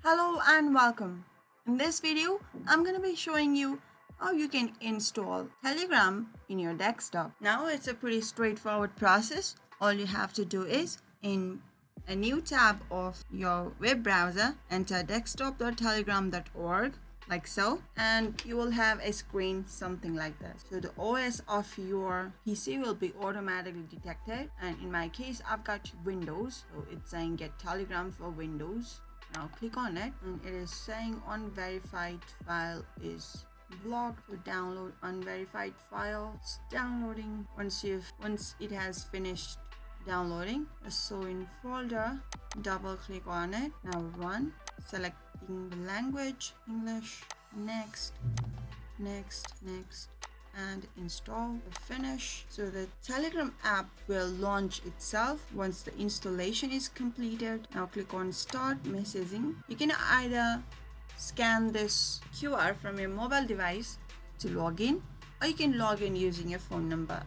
Hello and welcome. In this video, I'm going to be showing you how you can install Telegram in your desktop. Now it's a pretty straightforward process. All you have to do is in a new tab of your web browser, enter desktop.telegram.org like so, and you will have a screen something like this. So the OS of your PC will be automatically detected, and in my case I've got Windows, so it's saying get Telegram for Windows. Now click on it and it is saying unverified file is blocked. So download unverified file. It's downloading. Once it has finished downloading, so in folder, double click on it. Now run, selecting the language English, next, and install. Finish. So the Telegram app will launch itself once the installation is completed. Now click on start messaging. You can either scan this QR from your mobile device to log in, or you can log in using your phone number.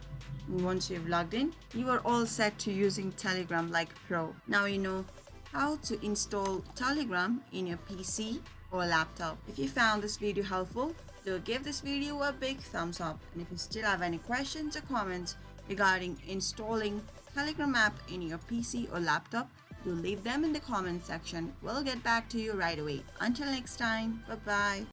And once you've logged in, you are all set to using Telegram like pro. Now you know how to install Telegram in your PC or laptop. If you found this video helpful, do give this video a big thumbs up, and if you still have any questions or comments regarding installing Telegram app in your PC or laptop, do leave them in the comment section. We'll get back to you right away. Until next time, bye bye.